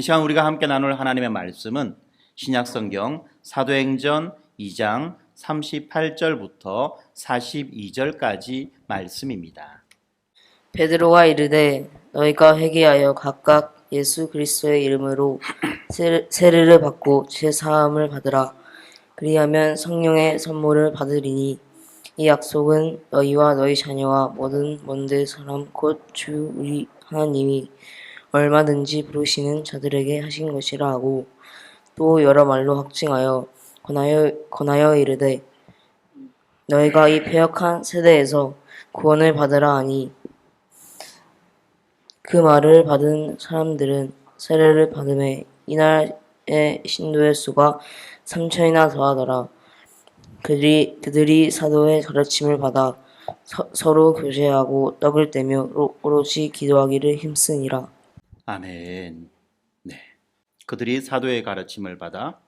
이 시간 우리가 함께 나눌 하나님의 말씀은 신약성경 사도행전 2장 38절부터 42절까지 말씀입니다. 베드로가 이르되 너희가 회개하여 각각 예수 그리스도의 이름으로 세례를 받고 죄 사함을 받으라. 그리하면 성령의 선물을 받으리니 이 약속은 너희와 너희 자녀와 모든 먼데 사람 곧 주 우리 하나님이 얼마든지 부르시는 자들에게 하신 것이라 하고 또 여러 말로 확증하여 권하여 이르되 너희가 이 패역한 세대에서 구원을 받으라 하니 그 말을 받은 사람들은 세례를 받음에 이날의 신도의 수가 3천이나 더하더라. 그들이 사도의 가르침을 받아 서로 교제하고 떡을 떼며 오로지 기도하기를 힘쓰니라. 아멘. 네. 그들이 사도의 가르침을 받아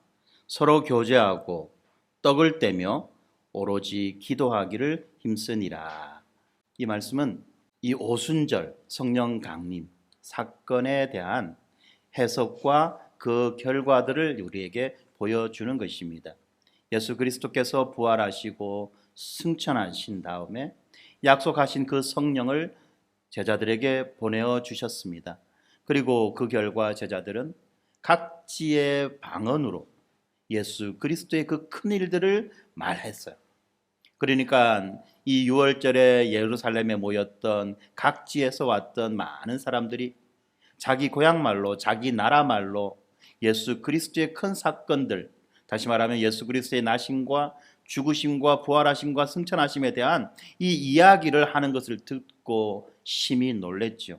서로 교제하고 떡을 떼며 오로지 기도하기를 힘쓰니라. 이 말씀은 이 오순절 성령 강림 사건에 대한 해석과 그 결과들을 우리에게 보여주는 것입니다. 예수 그리스도께서 부활하시고 승천하신 다음에 약속하신 그 성령을 제자들에게 보내어 주셨습니다. 그리고 그 결과 제자들은 각지의 방언으로 예수 그리스도의 그 큰 일들을 말했어요. 그러니까 이 6월절에 예루살렘에 모였던 각지에서 왔던 많은 사람들이 자기 고향 말로, 자기 나라 말로 예수 그리스도의 큰 사건들, 다시 말하면 예수 그리스도의 나심과 죽으심과 부활하심과 승천하심에 대한 이 이야기를 하는 것을 듣고 심히 놀랬죠.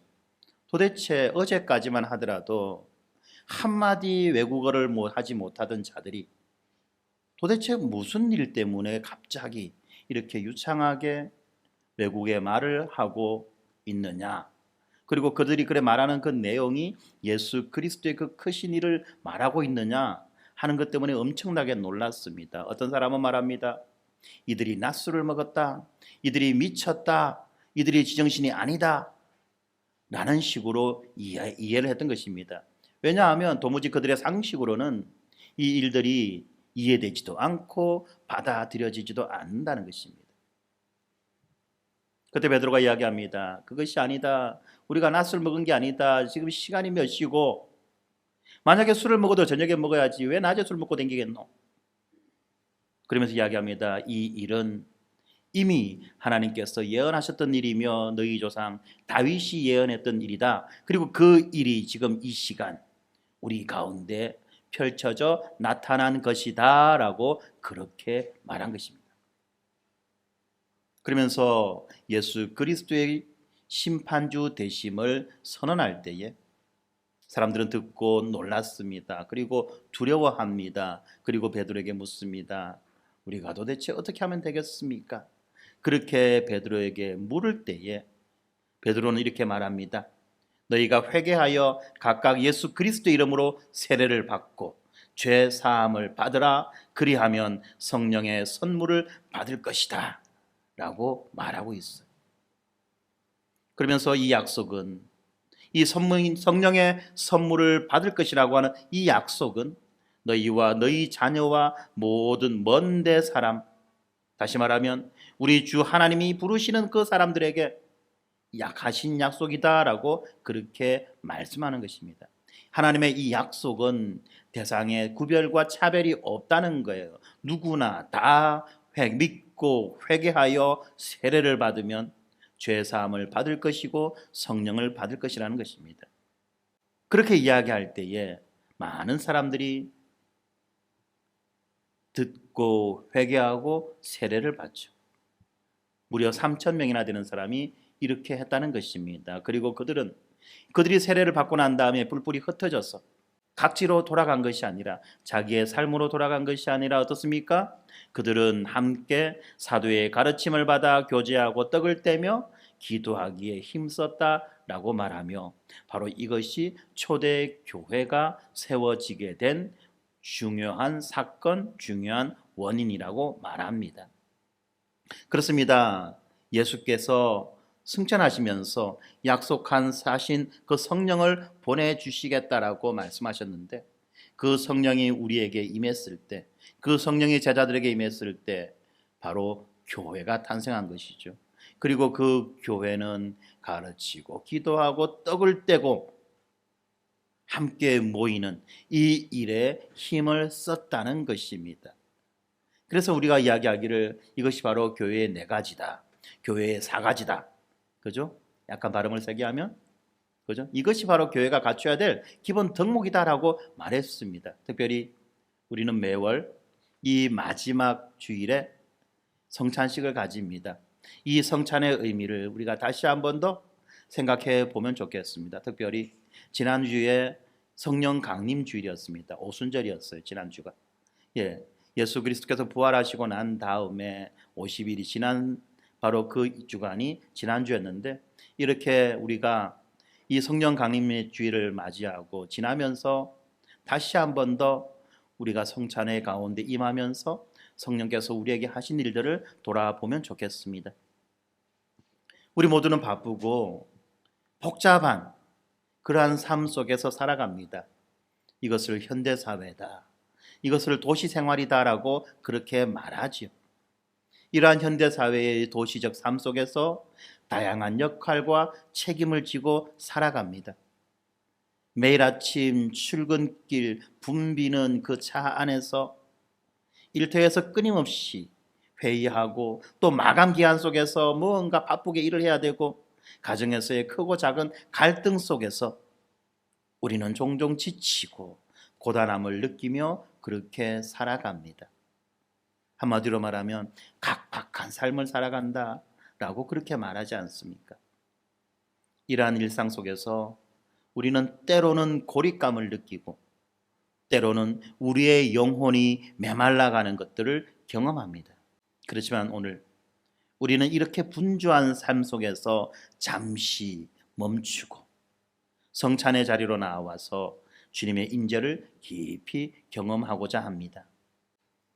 도대체 어제까지만 하더라도 한마디 외국어를 하지 못하던 자들이 도대체 무슨 일 때문에 갑자기 이렇게 유창하게 외국의 말을 하고 있느냐. 그리고 그들이 그래 말하는 그 내용이 예수 그리스도의 그 크신 일을 말하고 있느냐 하는 것 때문에 엄청나게 놀랐습니다. 어떤 사람은 말합니다. 이들이 낮술을 먹었다. 이들이 미쳤다. 이들이 지정신이 아니다. 라는 식으로 이해를 했던 것입니다. 왜냐하면 도무지 그들의 상식으로는 이 일들이 이해되지도 않고 받아들여지지도 않는다는 것입니다. 그때 베드로가 이야기합니다. 그것이 아니다. 우리가 낮술 먹은 게 아니다. 지금 시간이 몇 시고 만약에 술을 먹어도 저녁에 먹어야지 왜 낮에 술 먹고 댕기겠노? 그러면서 이야기합니다. 이 일은 이미 하나님께서 예언하셨던 일이며 너희 조상 다윗이 예언했던 일이다. 그리고 그 일이 지금 이 시간 우리 가운데 펼쳐져 나타난 것이다 라고 그렇게 말한 것입니다. 그러면서 예수 그리스도의 심판주 되심을 선언할 때에 사람들은 듣고 놀랐습니다. 그리고 두려워합니다. 그리고 베드로에게 묻습니다. 우리가 도대체 어떻게 하면 되겠습니까? 그렇게 베드로에게 물을 때에 베드로는 이렇게 말합니다. 너희가 회개하여 각각 예수 그리스도 이름으로 세례를 받고 죄 사함을 받으라. 그리하면 성령의 선물을 받을 것이다 라고 말하고 있어요. 그러면서 이 약속은 이 성령의 선물을 받을 것이라고 하는 이 약속은 너희와 너희 자녀와 모든 먼데 사람, 다시 말하면 우리 주 하나님이 부르시는 그 사람들에게 하신 약속이다라고 그렇게 말씀하는 것입니다. 하나님의 이 약속은 대상에 구별과 차별이 없다는 거예요. 누구나 다 믿고 회개하여 세례를 받으면 죄 사함을 받을 것이고 성령을 받을 것이라는 것입니다. 그렇게 이야기할 때에 많은 사람들이 듣고 회개하고 세례를 받죠. 무려 3,000명이나 되는 사람이 이렇게 했다는 것입니다. 그리고 그들이 세례를 받고 난 다음에 뿔뿔이 흩어져서 각지로 돌아간 것이 아니라 자기의 삶으로 돌아간 것이 아니라 어떻습니까? 그들은 함께 사도의 가르침을 받아 교제하고 떡을 떼며 기도하기에 힘썼다라고 말하며 바로 이것이 초대 교회가 세워지게 된 중요한 사건, 중요한 원인이라고 말합니다. 그렇습니다. 예수께서 승천하시면서 약속한 사신 그 성령을 보내주시겠다라고 말씀하셨는데, 그 성령이 우리에게 임했을 때, 그 성령이 제자들에게 임했을 때 바로 교회가 탄생한 것이죠. 그리고 그 교회는 가르치고 기도하고 떡을 떼고 함께 모이는 이 일에 힘을 썼다는 것입니다. 그래서 우리가 이야기하기를 이것이 바로 교회의 네 가지다, 교회의 사 가지다, 그죠? 약간 발음을 세게 하면, 그죠? 이것이 바로 교회가 갖춰야 될 기본 덕목이다라고 말했습니다. 특별히 우리는 매월 이 마지막 주일에 성찬식을 가집니다. 이 성찬의 의미를 우리가 다시 한 번 더 생각해 보면 좋겠습니다. 특별히 지난주에 성령 강림 주일이었습니다. 오순절이었어요. 지난주가. 예수 그리스도께서 부활하시고 난 다음에 50일이 지난 바로 그 주간이 지난주였는데, 이렇게 우리가 이 성령 강림의 주일을 맞이하고 지나면서 다시 한 번 더 우리가 성찬의 가운데 임하면서 성령께서 우리에게 하신 일들을 돌아보면 좋겠습니다. 우리 모두는 바쁘고 복잡한 그러한 삶 속에서 살아갑니다. 이것을 현대사회다, 이것을 도시생활이다라고 그렇게 말하지요. 이러한 현대사회의 도시적 삶 속에서 다양한 역할과 책임을 지고 살아갑니다. 매일 아침 출근길 붐비는 그 차 안에서 일터에서 끊임없이 회의하고, 또 마감 기한 속에서 뭔가 바쁘게 일을 해야 되고, 가정에서의 크고 작은 갈등 속에서 우리는 종종 지치고 고단함을 느끼며 그렇게 살아갑니다. 한마디로 말하면 각박한 삶을 살아간다 라고 그렇게 말하지 않습니까? 이러한 일상 속에서 우리는 때로는 고립감을 느끼고, 때로는 우리의 영혼이 메말라가는 것들을 경험합니다. 그렇지만 오늘 우리는 이렇게 분주한 삶 속에서 잠시 멈추고 성찬의 자리로 나와서 주님의 임재를 깊이 경험하고자 합니다.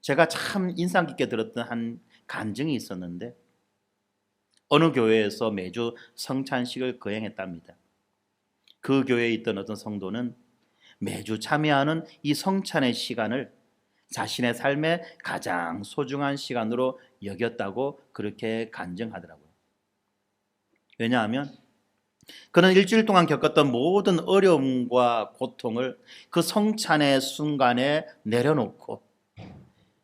제가 참 인상 깊게 들었던 한 간증이 있었는데, 어느 교회에서 매주 성찬식을 거행했답니다. 그 교회에 있던 어떤 성도는 매주 참여하는 이 성찬의 시간을 자신의 삶의 가장 소중한 시간으로 여겼다고 그렇게 간증하더라고요. 왜냐하면 그는 일주일 동안 겪었던 모든 어려움과 고통을 그 성찬의 순간에 내려놓고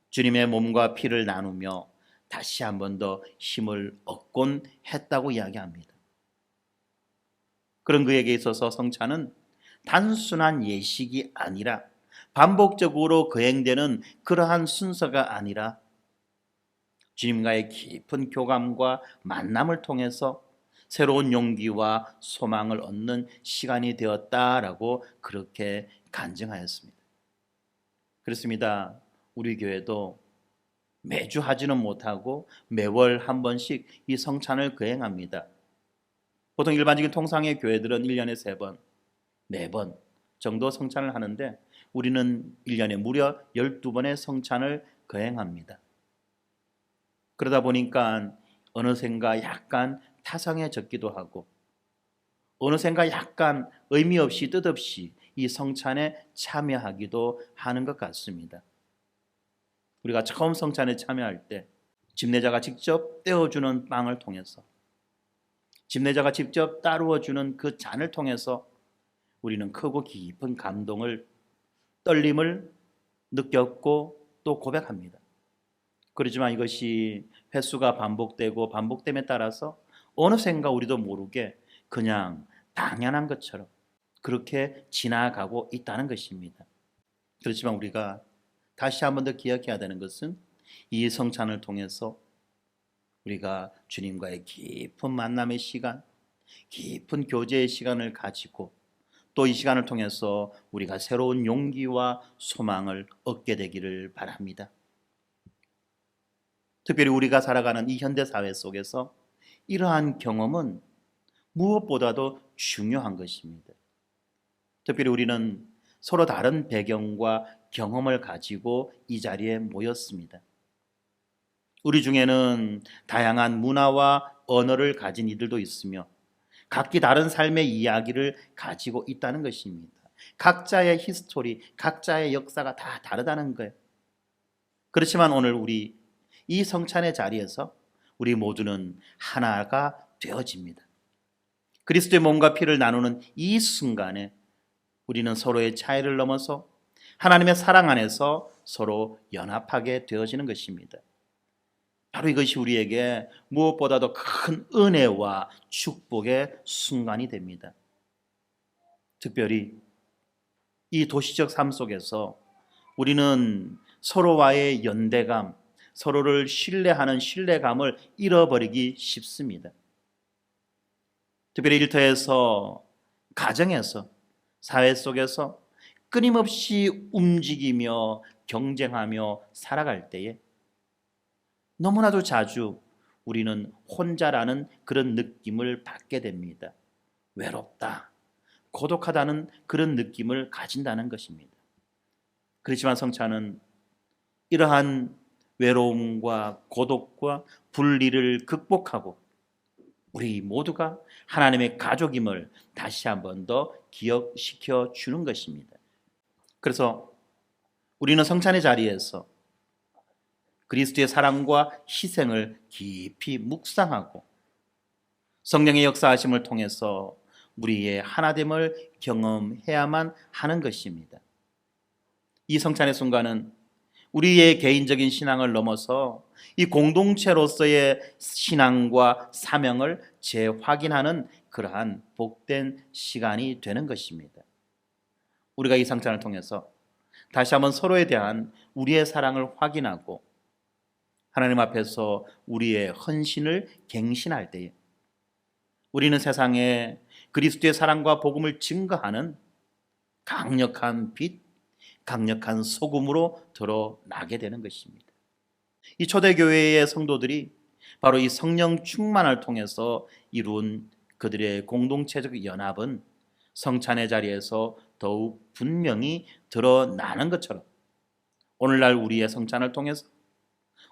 주님의 몸과 피를 나누며 다시 한 번 더 힘을 얻곤 했다고 이야기합니다. 그런 그에게 있어서 성찬은 단순한 예식이 아니라, 반복적으로 거행되는 그러한 순서가 아니라 주님과의 깊은 교감과 만남을 통해서 새로운 용기와 소망을 얻는 시간이 되었다라고 그렇게 간증하였습니다. 그렇습니다. 우리 교회도 매주 하지는 못하고 매월 한 번씩 이 성찬을 거행합니다. 보통 일반적인 통상의 교회들은 1년에 3번, 4번 정도 성찬을 하는데, 우리는 1년에 무려 12번의 성찬을 거행합니다. 그러다 보니까 어느샌가 약간 타성해졌기도 하고, 어느샌가 약간 의미 없이 뜻없이 이 성찬에 참여하기도 하는 것 같습니다. 우리가 처음 성찬에 참여할 때 집례자가 직접 떼어주는 빵을 통해서, 집례자가 직접 따르어주는 그 잔을 통해서 우리는 크고 깊은 감동을, 떨림을 느꼈고 또 고백합니다. 그렇지만 이것이 횟수가 반복되고 반복됨에 따라서 어느샌가 우리도 모르게 그냥 당연한 것처럼 그렇게 지나가고 있다는 것입니다. 그렇지만 우리가 다시 한 번 더 기억해야 되는 것은, 이 성찬을 통해서 우리가 주님과의 깊은 만남의 시간, 깊은 교제의 시간을 가지고, 또 이 시간을 통해서 우리가 새로운 용기와 소망을 얻게 되기를 바랍니다. 특별히 우리가 살아가는 이 현대사회 속에서 이러한 경험은 무엇보다도 중요한 것입니다. 특별히 우리는 서로 다른 배경과 경험을 가지고 이 자리에 모였습니다. 우리 중에는 다양한 문화와 언어를 가진 이들도 있으며 각기 다른 삶의 이야기를 가지고 있다는 것입니다. 각자의 히스토리, 각자의 역사가 다 다르다는 거예요. 그렇지만 오늘 우리 이 성찬의 자리에서 우리 모두는 하나가 되어집니다. 그리스도의 몸과 피를 나누는 이 순간에 우리는 서로의 차이를 넘어서 하나님의 사랑 안에서 서로 연합하게 되어지는 것입니다. 바로 이것이 우리에게 무엇보다도 큰 은혜와 축복의 순간이 됩니다. 특별히 이 도시적 삶 속에서 우리는 서로와의 연대감, 서로를 신뢰하는 신뢰감을 잃어버리기 쉽습니다. 특별히 일터에서, 가정에서, 사회 속에서 끊임없이 움직이며 경쟁하며 살아갈 때에 너무나도 자주 우리는 혼자라는 그런 느낌을 받게 됩니다. 외롭다, 고독하다는 그런 느낌을 가진다는 것입니다. 그렇지만 성찬은 이러한 외로움과 고독과 분리를 극복하고 우리 모두가 하나님의 가족임을 다시 한 번 더 기억시켜 주는 것입니다. 그래서 우리는 성찬의 자리에서 그리스도의 사랑과 희생을 깊이 묵상하고 성령의 역사하심을 통해서 우리의 하나됨을 경험해야만 하는 것입니다. 이 성찬의 순간은 우리의 개인적인 신앙을 넘어서 이 공동체로서의 신앙과 사명을 재확인하는 그러한 복된 시간이 되는 것입니다. 우리가 이 성찬을 통해서 다시 한번 서로에 대한 우리의 사랑을 확인하고 하나님 앞에서 우리의 헌신을 갱신할 때에 우리는 세상에 그리스도의 사랑과 복음을 증거하는 강력한 빛, 강력한 소금으로 드러나게 되는 것입니다. 이 초대교회의 성도들이 바로 이 성령 충만을 통해서 이룬 그들의 공동체적 연합은 성찬의 자리에서 더욱 분명히 드러나는 것처럼 오늘날 우리의 성찬을 통해서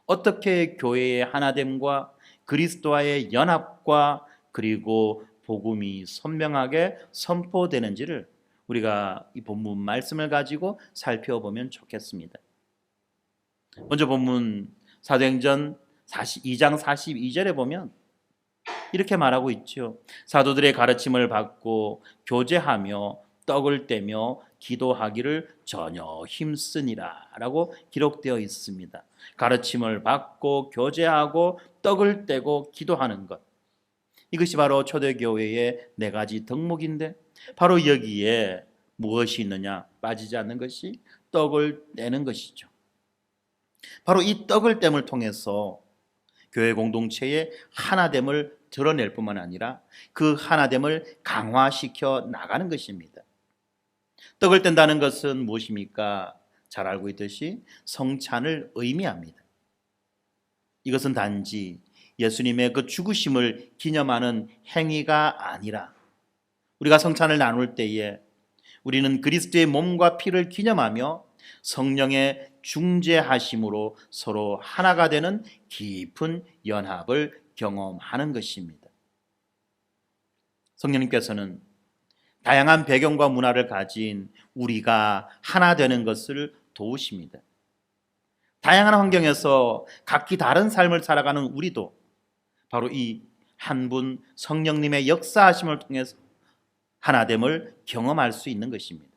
어떻게 교회의 하나됨과 그리스도와의 연합과 그리고 복음이 선명하게 선포되는지를 우리가 이 본문 말씀을 가지고 살펴보면 좋겠습니다. 먼저 본문 사도행전 2장 42절에 보면 이렇게 말하고 있죠. 사도들의 가르침을 받고 교제하며 떡을 떼며 기도하기를 전혀 힘쓰니라 라고 기록되어 있습니다. 가르침을 받고 교제하고 떡을 떼고 기도하는 것, 이것이 바로 초대교회의 4가지 덕목인데 바로 여기에 무엇이 있느냐? 빠지지 않는 것이 떡을 떼는 것이죠. 바로 이 떡을 땜을 통해서 교회 공동체의 하나됨을 드러낼 뿐만 아니라 그 하나됨을 강화시켜 나가는 것입니다. 떡을 뗀다는 것은 무엇입니까? 잘 알고 있듯이 성찬을 의미합니다. 이것은 단지 예수님의 그 죽으심을 기념하는 행위가 아니라 우리가 성찬을 나눌 때에 우리는 그리스도의 몸과 피를 기념하며 성령의 중재하심으로 서로 하나가 되는 깊은 연합을 경험하는 것입니다. 성령님께서는 다양한 배경과 문화를 가진 우리가 하나 되는 것을 도우십니다. 다양한 환경에서 각기 다른 삶을 살아가는 우리도 바로 이 한 분 성령님의 역사하심을 통해서 하나됨을 경험할 수 있는 것입니다.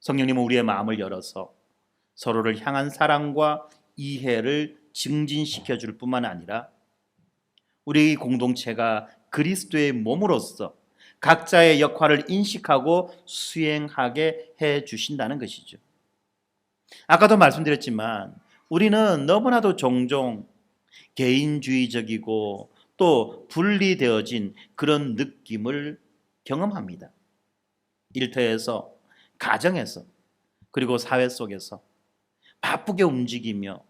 성령님은 우리의 마음을 열어서 서로를 향한 사랑과 이해를 증진시켜 줄 뿐만 아니라 우리 공동체가 그리스도의 몸으로서 각자의 역할을 인식하고 수행하게 해 주신다는 것이죠. 아까도 말씀드렸지만 우리는 너무나도 종종 개인주의적이고 또 분리되어진 그런 느낌을 경험합니다. 일터에서, 가정에서, 그리고 사회 속에서 바쁘게 움직이며,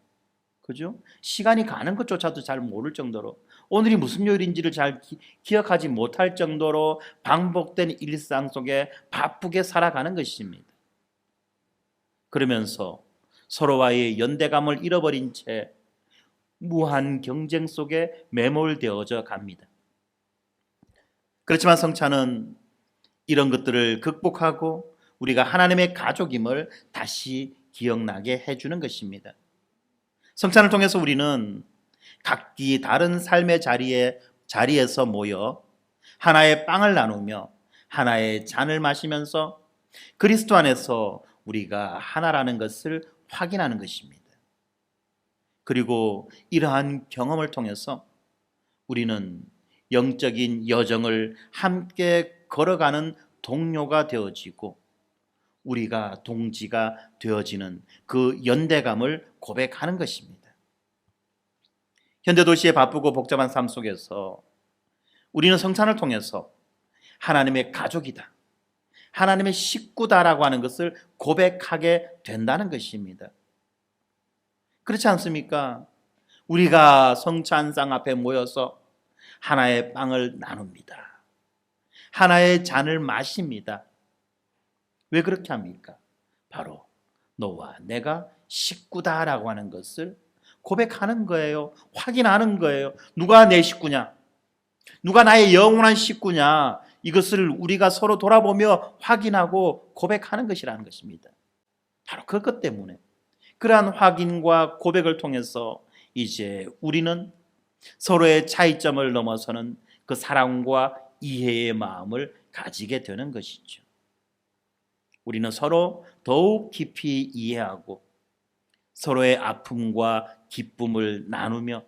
그죠? 시간이 가는 것조차도 잘 모를 정도로, 오늘이 무슨 요일인지를 잘 기억하지 못할 정도로 반복된 일상 속에 바쁘게 살아가는 것입니다. 그러면서 서로와의 연대감을 잃어버린 채 무한 경쟁 속에 매몰되어져 갑니다. 그렇지만 성찬은 이런 것들을 극복하고 우리가 하나님의 가족임을 다시 기억나게 해주는 것입니다. 성찬을 통해서 우리는 각기 다른 삶의 자리에서 모여 하나의 빵을 나누며 하나의 잔을 마시면서 그리스도 안에서 우리가 하나라는 것을 확인하는 것입니다. 그리고 이러한 경험을 통해서 우리는 영적인 여정을 함께 걸어가는 동료가 되어지고 우리가 동지가 되어지는 그 연대감을 고백하는 것입니다. 현대도시의 바쁘고 복잡한 삶 속에서 우리는 성찬을 통해서 하나님의 가족이다, 하나님의 식구다라고 하는 것을 고백하게 된다는 것입니다. 그렇지 않습니까? 우리가 성찬상 앞에 모여서 하나의 빵을 나눕니다. 하나의 잔을 마십니다. 왜 그렇게 합니까? 바로 너와 내가 식구다라고 하는 것을 고백하는 거예요. 확인하는 거예요. 누가 내 식구냐? 누가 나의 영원한 식구냐? 이것을 우리가 서로 돌아보며 확인하고 고백하는 것이라는 것입니다. 바로 그것 때문에 그러한 확인과 고백을 통해서 이제 우리는 서로의 차이점을 넘어서는 그 사랑과 이해의 마음을 가지게 되는 것이죠. 우리는 서로 더욱 깊이 이해하고 서로의 아픔과 기쁨을 나누며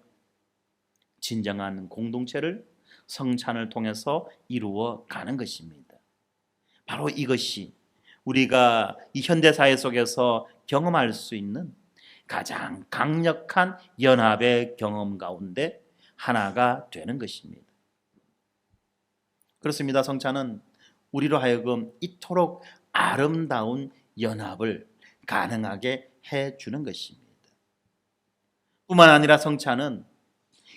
진정한 공동체를 성찬을 통해서 이루어 가는 것입니다. 바로 이것이 우리가 이 현대사회 속에서 경험할 수 있는 가장 강력한 연합의 경험 가운데 하나가 되는 것입니다. 그렇습니다. 성찬은 우리로 하여금 이토록 아름다운 연합을 가능하게 해주는 것입니다. 뿐만 아니라 성찬은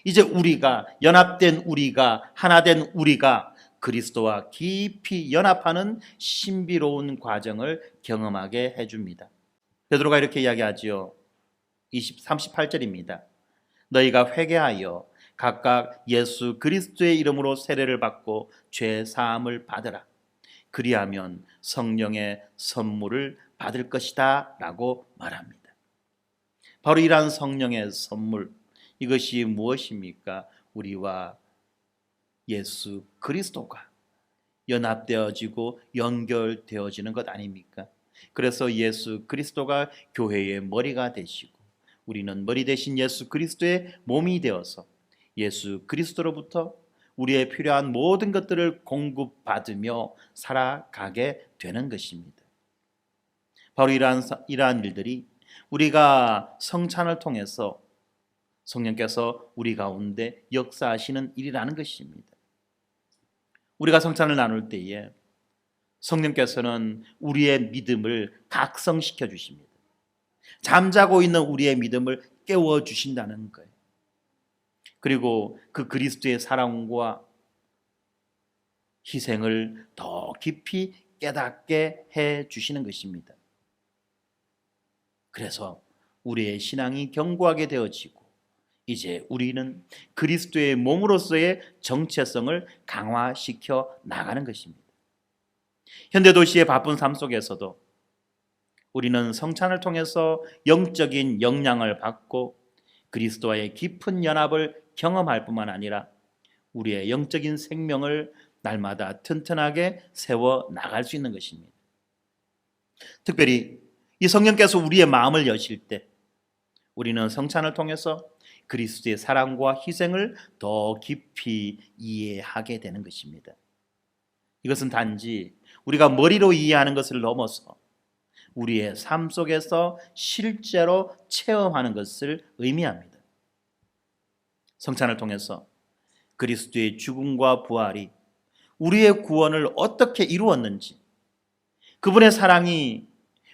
이제 우리가 연합된 우리가 하나된 우리가 그리스도와 깊이 연합하는 신비로운 과정을 경험하게 해줍니다. 베드로가 이렇게 이야기하지요. 38절입니다. 너희가 회개하여 각각 예수 그리스도의 이름으로 세례를 받고 죄 사함을 받으라. 그리하면 성령의 선물을 받을 것이다 라고 말합니다. 바로 이러한 성령의 선물, 이것이 무엇입니까? 우리와 예수 그리스도가 연합되어지고 연결되어지는 것 아닙니까? 그래서 예수 그리스도가 교회의 머리가 되시고 우리는 머리 대신 예수 그리스도의 몸이 되어서 예수 그리스도로부터 우리의 필요한 모든 것들을 공급받으며 살아가게 되는 것입니다. 바로 이러한 일들이 우리가 성찬을 통해서 성령께서 우리 가운데 역사하시는 일이라는 것입니다. 우리가 성찬을 나눌 때에 성령께서는 우리의 믿음을 각성시켜 주십니다. 잠자고 있는 우리의 믿음을 깨워 주신다는 거예요. 그리고 그 그리스도의 사랑과 희생을 더 깊이 깨닫게 해 주시는 것입니다. 그래서 우리의 신앙이 견고하게 되어지고 이제 우리는 그리스도의 몸으로서의 정체성을 강화시켜 나가는 것입니다. 현대도시의 바쁜 삶 속에서도 우리는 성찬을 통해서 영적인 영향을 받고 그리스도와의 깊은 연합을 경험할 뿐만 아니라 우리의 영적인 생명을 날마다 튼튼하게 세워 나갈 수 있는 것입니다. 특별히 이 성령께서 우리의 마음을 여실 때 우리는 성찬을 통해서 그리스도의 사랑과 희생을 더 깊이 이해하게 되는 것입니다. 이것은 단지 우리가 머리로 이해하는 것을 넘어서 우리의 삶 속에서 실제로 체험하는 것을 의미합니다. 성찬을 통해서 그리스도의 죽음과 부활이 우리의 구원을 어떻게 이루었는지, 그분의 사랑이,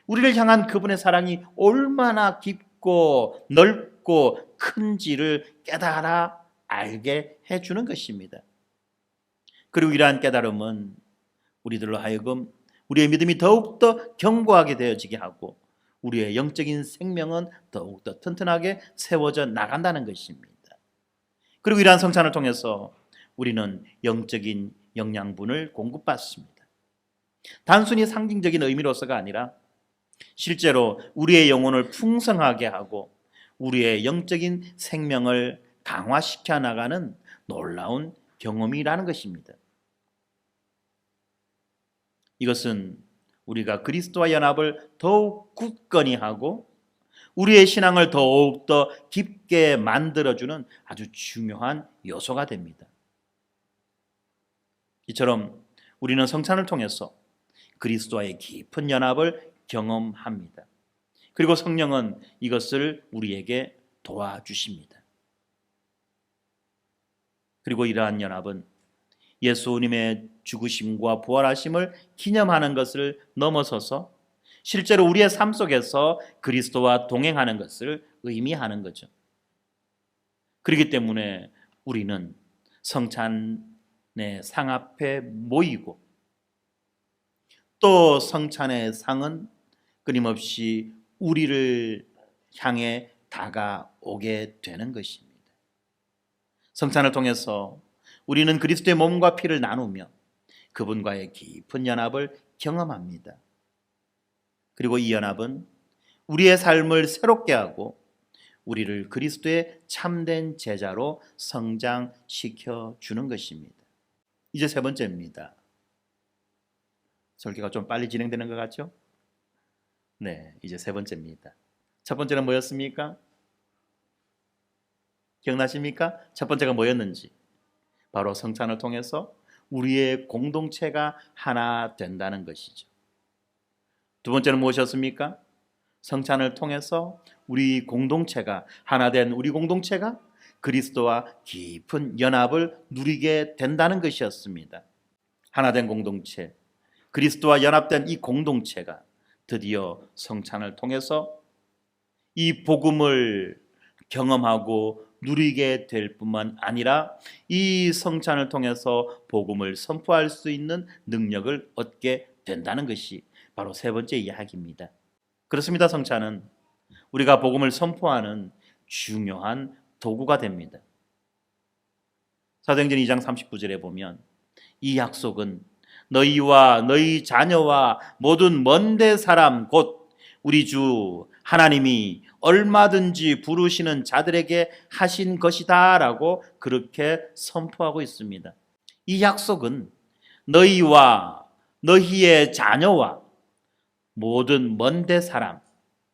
우리를 향한 그분의 사랑이 얼마나 깊고 넓고 큰지를 깨달아 알게 해주는 것입니다. 그리고 이러한 깨달음은 우리들로 하여금 우리의 믿음이 더욱더 견고하게 되어지게 하고 우리의 영적인 생명은 더욱더 튼튼하게 세워져 나간다는 것입니다. 그리고 이러한 성찬을 통해서 우리는 영적인 영양분을 공급받습니다. 단순히 상징적인 의미로서가 아니라 실제로 우리의 영혼을 풍성하게 하고 우리의 영적인 생명을 강화시켜 나가는 놀라운 경험이라는 것입니다. 이것은 우리가 그리스도와 연합을 더욱 굳건히 하고 우리의 신앙을 더욱더 깊게 만들어주는 아주 중요한 요소가 됩니다. 이처럼 우리는 성찬을 통해서 그리스도와의 깊은 연합을 경험합니다. 그리고 성령은 이것을 우리에게 도와주십니다. 그리고 이러한 연합은 예수님의 죽으심과 부활하심을 기념하는 것을 넘어서서 실제로 우리의 삶 속에서 그리스도와 동행하는 것을 의미하는 거죠. 그렇기 때문에 우리는 성찬의 상 앞에 모이고 또 성찬의 상은 끊임없이 우리를 향해 다가오게 되는 것입니다. 성찬을 통해서 우리는 그리스도의 몸과 피를 나누며 그분과의 깊은 연합을 경험합니다. 그리고 이 연합은 우리의 삶을 새롭게 하고 우리를 그리스도의 참된 제자로 성장시켜 주는 것입니다. 이제 세 번째입니다. 설교가 좀 빨리 진행되는 것 같죠? 네, 이제 세 번째입니다. 첫 번째는 뭐였습니까? 기억나십니까? 첫 번째가 뭐였는지. 바로 성찬을 통해서 우리의 공동체가 하나 된다는 것이죠. 두 번째는 무엇이었습니까? 성찬을 통해서 우리 공동체가 하나 된 우리 공동체가 그리스도와 깊은 연합을 누리게 된다는 것이었습니다. 하나 된 공동체, 그리스도와 연합된 이 공동체가 드디어 성찬을 통해서 이 복음을 경험하고 누리게 될 뿐만 아니라 이 성찬을 통해서 복음을 선포할 수 있는 능력을 얻게 된다는 것이 바로 세 번째 이야기입니다. 그렇습니다. 성찬은 우리가 복음을 선포하는 중요한 도구가 됩니다. 사도행전 2장 39절에 보면 이 약속은 너희와 너희 자녀와 모든 먼데 사람 곧 우리 주 하나님이 얼마든지 부르시는 자들에게 하신 것이다 라고 그렇게 선포하고 있습니다. 이 약속은 너희와 너희의 자녀와 모든 먼데 사람,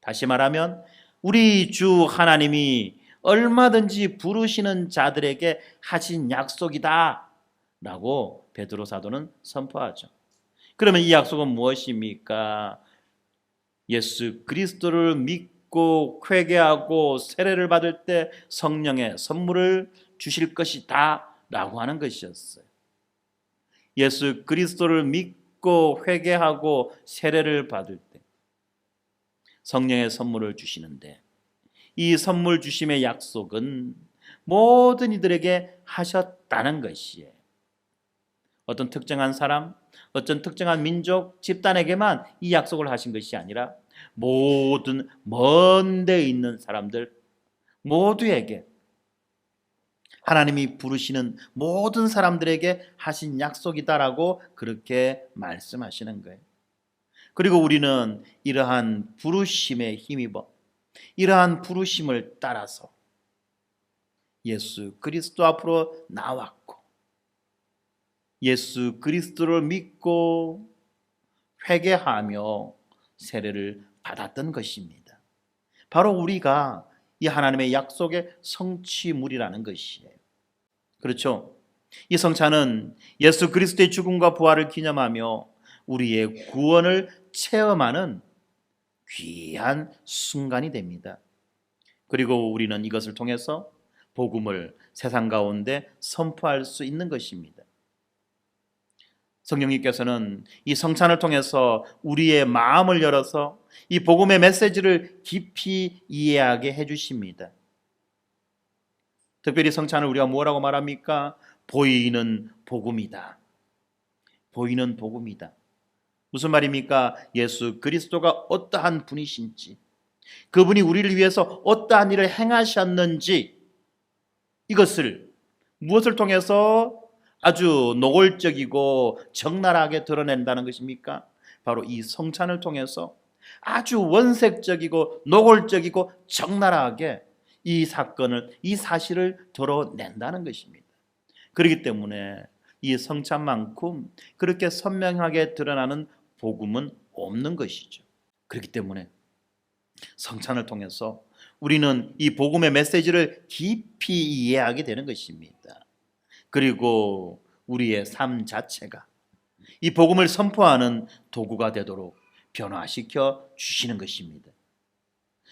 다시 말하면 우리 주 하나님이 얼마든지 부르시는 자들에게 하신 약속이다 라고 베드로 사도는 선포하죠. 그러면 이 약속은 무엇입니까? 예수 그리스도를 믿고 회개하고 세례를 받을 때 성령의 선물을 주실 것이다 라고 하는 것이었어요. 예수 그리스도를 믿고 회개하고 세례를 받을 때 성령의 선물을 주시는데 이 선물 주심의 약속은 모든 이들에게 하셨다는 것이에요. 어떤 특정한 사람, 어떤 특정한 민족, 집단에게만 이 약속을 하신 것이 아니라 모든 먼 데 있는 사람들 모두에게 하나님이 부르시는 모든 사람들에게 하신 약속이다라고 그렇게 말씀하시는 거예요. 그리고 우리는 이러한 부르심에 힘입어 이러한 부르심을 따라서 예수 그리스도 앞으로 나왔고 예수 그리스도를 믿고 회개하며 세례를 받았던 것입니다. 바로 우리가 이 하나님의 약속의 성취물이라는 것이에요. 그렇죠? 이 성찬은 예수 그리스도의 죽음과 부활을 기념하며 우리의 구원을 체험하는 귀한 순간이 됩니다. 그리고 우리는 이것을 통해서 복음을 세상 가운데 선포할 수 있는 것입니다. 성령님께서는 이 성찬을 통해서 우리의 마음을 열어서 이 복음의 메시지를 깊이 이해하게 해주십니다. 특별히 성찬을 우리가 뭐라고 말합니까? 보이는 복음이다. 보이는 복음이다. 무슨 말입니까? 예수 그리스도가 어떠한 분이신지, 그분이 우리를 위해서 어떠한 일을 행하셨는지, 이것을 무엇을 통해서 아주 노골적이고 적나라하게 드러낸다는 것입니까? 바로 이 성찬을 통해서 아주 원색적이고 노골적이고 적나라하게 이 사건을, 이 사실을 드러낸다는 것입니다. 그렇기 때문에 이 성찬만큼 그렇게 선명하게 드러나는 복음은 없는 것이죠. 그렇기 때문에 성찬을 통해서 우리는 이 복음의 메시지를 깊이 이해하게 되는 것입니다. 그리고 우리의 삶 자체가 이 복음을 선포하는 도구가 되도록 변화시켜 주시는 것입니다.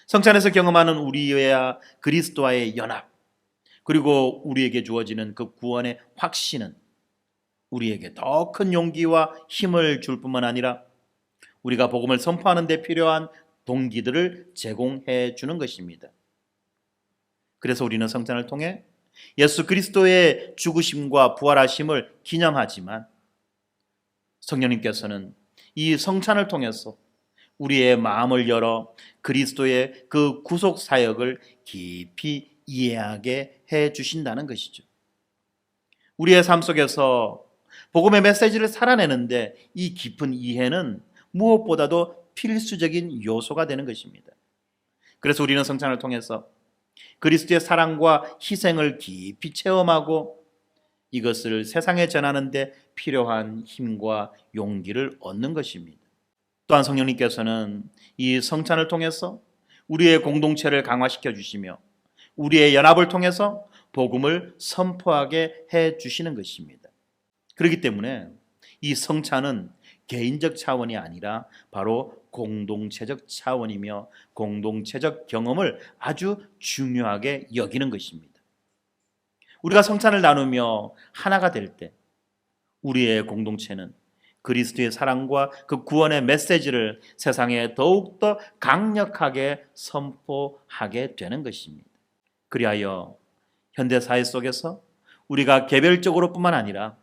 성찬에서 경험하는 우리와 그리스도와의 연합, 그리고 우리에게 주어지는 그 구원의 확신은 우리에게 더 큰 용기와 힘을 줄 뿐만 아니라 우리가 복음을 선포하는 데 필요한 동기들을 제공해 주는 것입니다. 그래서 우리는 성찬을 통해 예수 그리스도의 죽으심과 부활하심을 기념하지만, 성령님께서는 이 성찬을 통해서 우리의 마음을 열어 그리스도의 그 구속 사역을 깊이 이해하게 해 주신다는 것이죠. 우리의 삶 속에서 복음의 메시지를 살아내는데 이 깊은 이해는 무엇보다도 필수적인 요소가 되는 것입니다. 그래서 우리는 성찬을 통해서 그리스도의 사랑과 희생을 깊이 체험하고 이것을 세상에 전하는 데 필요한 힘과 용기를 얻는 것입니다. 또한 성령님께서는 이 성찬을 통해서 우리의 공동체를 강화시켜 주시며 우리의 연합을 통해서 복음을 선포하게 해 주시는 것입니다. 그렇기 때문에 이 성찬은 개인적 차원이 아니라 바로 공동체적 차원이며 공동체적 경험을 아주 중요하게 여기는 것입니다. 우리가 성찬을 나누며 하나가 될 때 우리의 공동체는 그리스도의 사랑과 그 구원의 메시지를 세상에 더욱더 강력하게 선포하게 되는 것입니다. 그리하여 현대사회 속에서 우리가 개별적으로 뿐만 아니라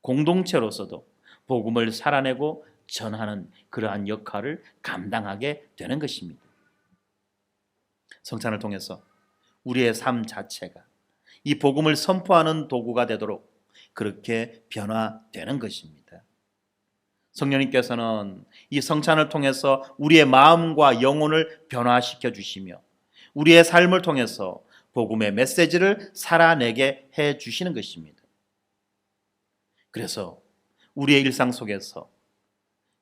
공동체로서도 복음을 살아내고 전하는 그러한 역할을 감당하게 되는 것입니다. 성찬을 통해서 우리의 삶 자체가 이 복음을 선포하는 도구가 되도록 그렇게 변화되는 것입니다. 성령님께서는 이 성찬을 통해서 우리의 마음과 영혼을 변화시켜 주시며 우리의 삶을 통해서 복음의 메시지를 살아내게 해 주시는 것입니다. 그래서 우리의 일상 속에서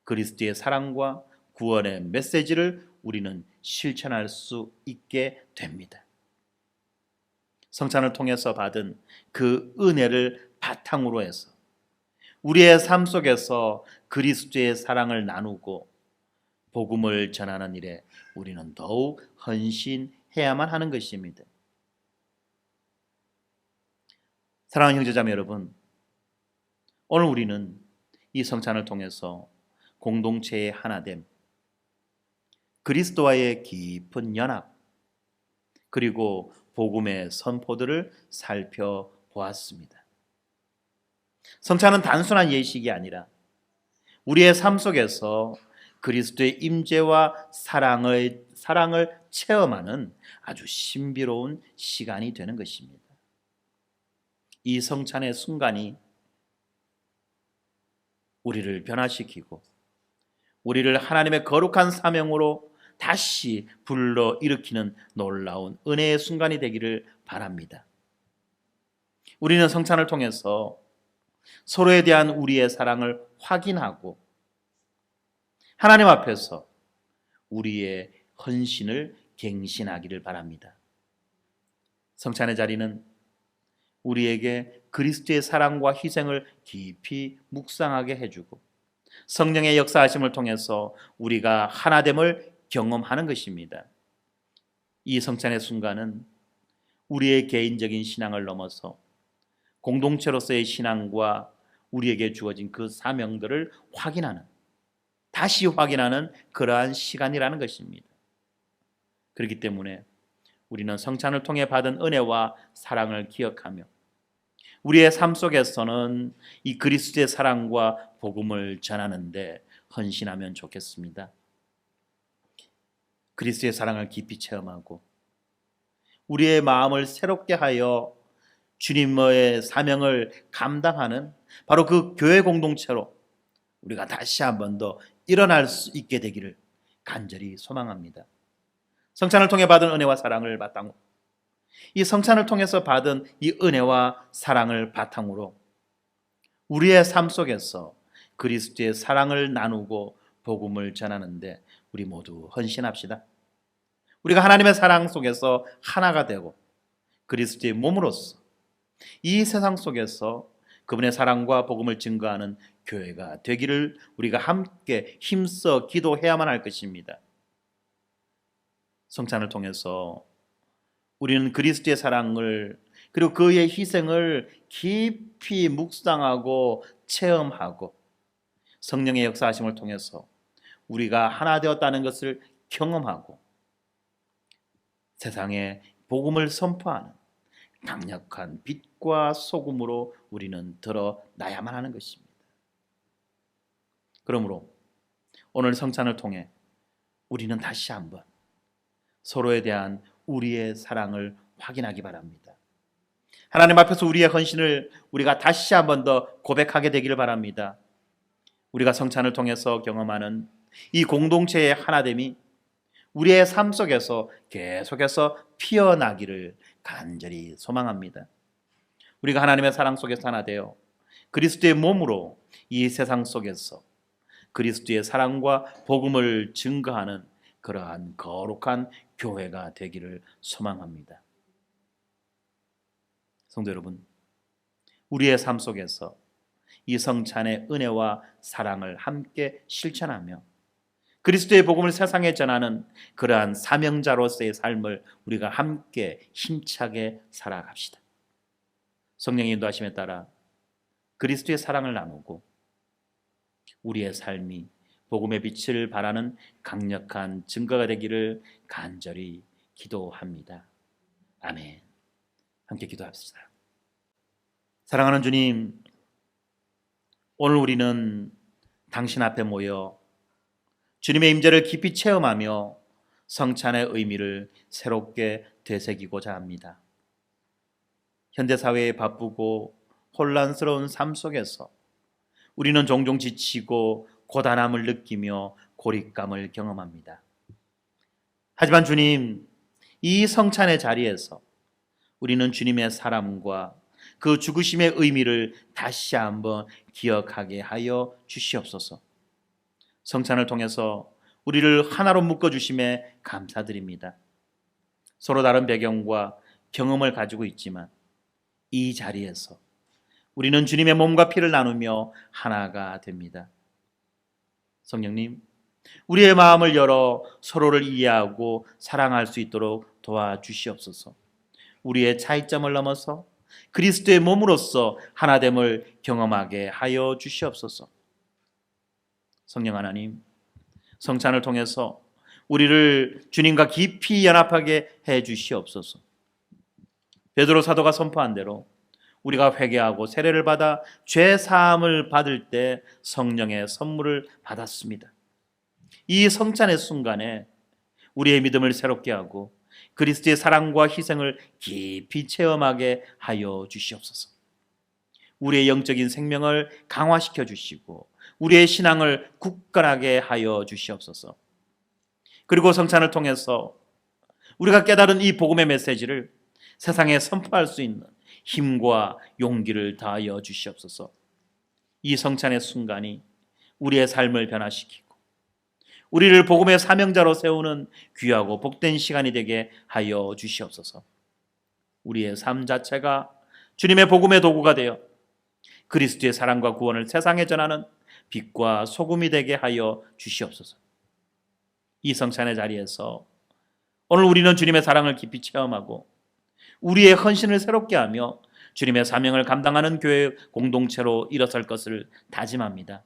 그리스도의 사랑과 구원의 메시지를 우리는 실천할 수 있게 됩니다. 성찬을 통해서 받은 그 은혜를 바탕으로 해서 우리의 삶 속에서 그리스도의 사랑을 나누고 복음을 전하는 일에 우리는 더욱 헌신해야만 하는 것입니다. 사랑하는 형제자매 여러분, 오늘 우리는 이 성찬을 통해서 공동체의 하나됨, 그리스도와의 깊은 연합, 그리고 복음의 선포들을 살펴보았습니다. 성찬은 단순한 예식이 아니라 우리의 삶 속에서 그리스도의 임재와 사랑을 체험하는 아주 신비로운 시간이 되는 것입니다. 이 성찬의 순간이 우리를 변화시키고 우리를 하나님의 거룩한 사명으로 다시 불러일으키는 놀라운 은혜의 순간이 되기를 바랍니다. 우리는 성찬을 통해서 서로에 대한 우리의 사랑을 확인하고 하나님 앞에서 우리의 헌신을 갱신하기를 바랍니다. 성찬의 자리는 우리에게 그리스도의 사랑과 희생을 깊이 묵상하게 해주고 성령의 역사하심을 통해서 우리가 하나됨을 경험하는 것입니다. 이 성찬의 순간은 우리의 개인적인 신앙을 넘어서 공동체로서의 신앙과 우리에게 주어진 그 사명들을 다시 확인하는 그러한 시간이라는 것입니다. 그렇기 때문에 우리는 성찬을 통해 받은 은혜와 사랑을 기억하며 우리의 삶 속에서는 이 그리스도의 사랑과 복음을 전하는데 헌신하면 좋겠습니다. 그리스도의 사랑을 깊이 체험하고 우리의 마음을 새롭게 하여 주님의 사명을 감당하는 바로 그 교회 공동체로 우리가 다시 한 번 더 일어날 수 있게 되기를 간절히 소망합니다. 성찬을 통해 받은 은혜와 사랑을 바탕으로, 이 성찬을 통해서 받은 이 은혜와 사랑을 바탕으로 우리의 삶 속에서 그리스도의 사랑을 나누고 복음을 전하는데 우리 모두 헌신합시다. 우리가 하나님의 사랑 속에서 하나가 되고 그리스도의 몸으로서 이 세상 속에서 그분의 사랑과 복음을 증거하는 교회가 되기를 우리가 함께 힘써 기도해야만 할 것입니다. 성찬을 통해서 우리는 그리스도의 사랑을 그리고 그의 희생을 깊이 묵상하고 체험하고 성령의 역사하심을 통해서 우리가 하나 되었다는 것을 경험하고 세상에 복음을 선포하는 강력한 빛과 소금으로 우리는 드러나야만 하는 것입니다. 그러므로 오늘 성찬을 통해 우리는 다시 한번 서로에 대한 우리의 사랑을 확인하기 바랍니다. 하나님 앞에서 우리의 헌신을 우리가 다시 한번 더 고백하게 되기를 바랍니다. 우리가 성찬을 통해서 경험하는 이 공동체의 하나됨이 우리의 삶 속에서 계속해서 피어나기를 간절히 소망합니다. 우리가 하나님의 사랑 속에서 하나 되어 그리스도의 몸으로 이 세상 속에서 그리스도의 사랑과 복음을 증거하는 그러한 거룩한 교회가 되기를 소망합니다. 성도 여러분, 우리의 삶 속에서 이 성찬의 은혜와 사랑을 함께 실천하며 그리스도의 복음을 세상에 전하는 그러한 사명자로서의 삶을 우리가 함께 힘차게 살아갑시다. 성령의 인도하심에 따라 그리스도의 사랑을 나누고 우리의 삶이 복음의 빛을 발하는 강력한 증거가 되기를 간절히 기도합니다. 아멘. 함께 기도합시다. 사랑하는 주님, 오늘 우리는 당신 앞에 모여 주님의 임재를 깊이 체험하며 성찬의 의미를 새롭게 되새기고자 합니다. 현대사회의 바쁘고 혼란스러운 삶 속에서 우리는 종종 지치고 고단함을 느끼며 고립감을 경험합니다. 하지만 주님, 이 성찬의 자리에서 우리는 주님의 사랑과 그 죽으심의 의미를 다시 한번 기억하게 하여 주시옵소서. 성찬을 통해서 우리를 하나로 묶어주심에 감사드립니다. 서로 다른 배경과 경험을 가지고 있지만 이 자리에서 우리는 주님의 몸과 피를 나누며 하나가 됩니다. 성령님, 우리의 마음을 열어 서로를 이해하고 사랑할 수 있도록 도와주시옵소서. 우리의 차이점을 넘어서 그리스도의 몸으로서 하나됨을 경험하게 하여 주시옵소서. 성령 하나님, 성찬을 통해서 우리를 주님과 깊이 연합하게 해 주시옵소서. 베드로 사도가 선포한 대로 우리가 회개하고 세례를 받아 죄 사함을 받을 때 성령의 선물을 받았습니다. 이 성찬의 순간에 우리의 믿음을 새롭게 하고 그리스도의 사랑과 희생을 깊이 체험하게 하여 주시옵소서. 우리의 영적인 생명을 강화시켜 주시고 우리의 신앙을 굳건하게 하여 주시옵소서. 그리고 성찬을 통해서 우리가 깨달은 이 복음의 메시지를 세상에 선포할 수 있는 힘과 용기를 다하여 주시옵소서. 이 성찬의 순간이 우리의 삶을 변화시키고 우리를 복음의 사명자로 세우는 귀하고 복된 시간이 되게 하여 주시옵소서. 우리의 삶 자체가 주님의 복음의 도구가 되어 그리스도의 사랑과 구원을 세상에 전하는 빛과 소금이 되게 하여 주시옵소서. 이 성찬의 자리에서 오늘 우리는 주님의 사랑을 깊이 체험하고 우리의 헌신을 새롭게 하며 주님의 사명을 감당하는 교회 공동체로 일어설 것을 다짐합니다.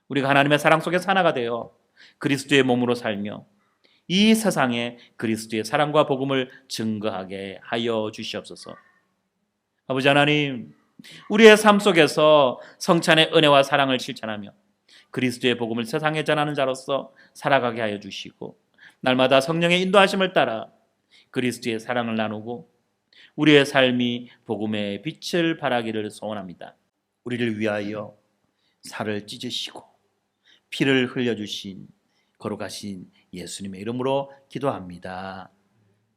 우리가 하나님의 사랑 속에서 하나가 되어 그리스도의 몸으로 살며 이 세상에 그리스도의 사랑과 복음을 증거하게 하여 주시옵소서. 아버지 하나님, 우리의 삶 속에서 성찬의 은혜와 사랑을 실천하며 그리스도의 복음을 세상에 전하는 자로서 살아가게 하여 주시고, 날마다 성령의 인도하심을 따라 그리스도의 사랑을 나누고 우리의 삶이 복음의 빛을 발하기를 소원합니다. 우리를 위하여 살을 찢으시고 피를 흘려주신 거룩하신 예수님의 이름으로 기도합니다.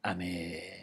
아멘.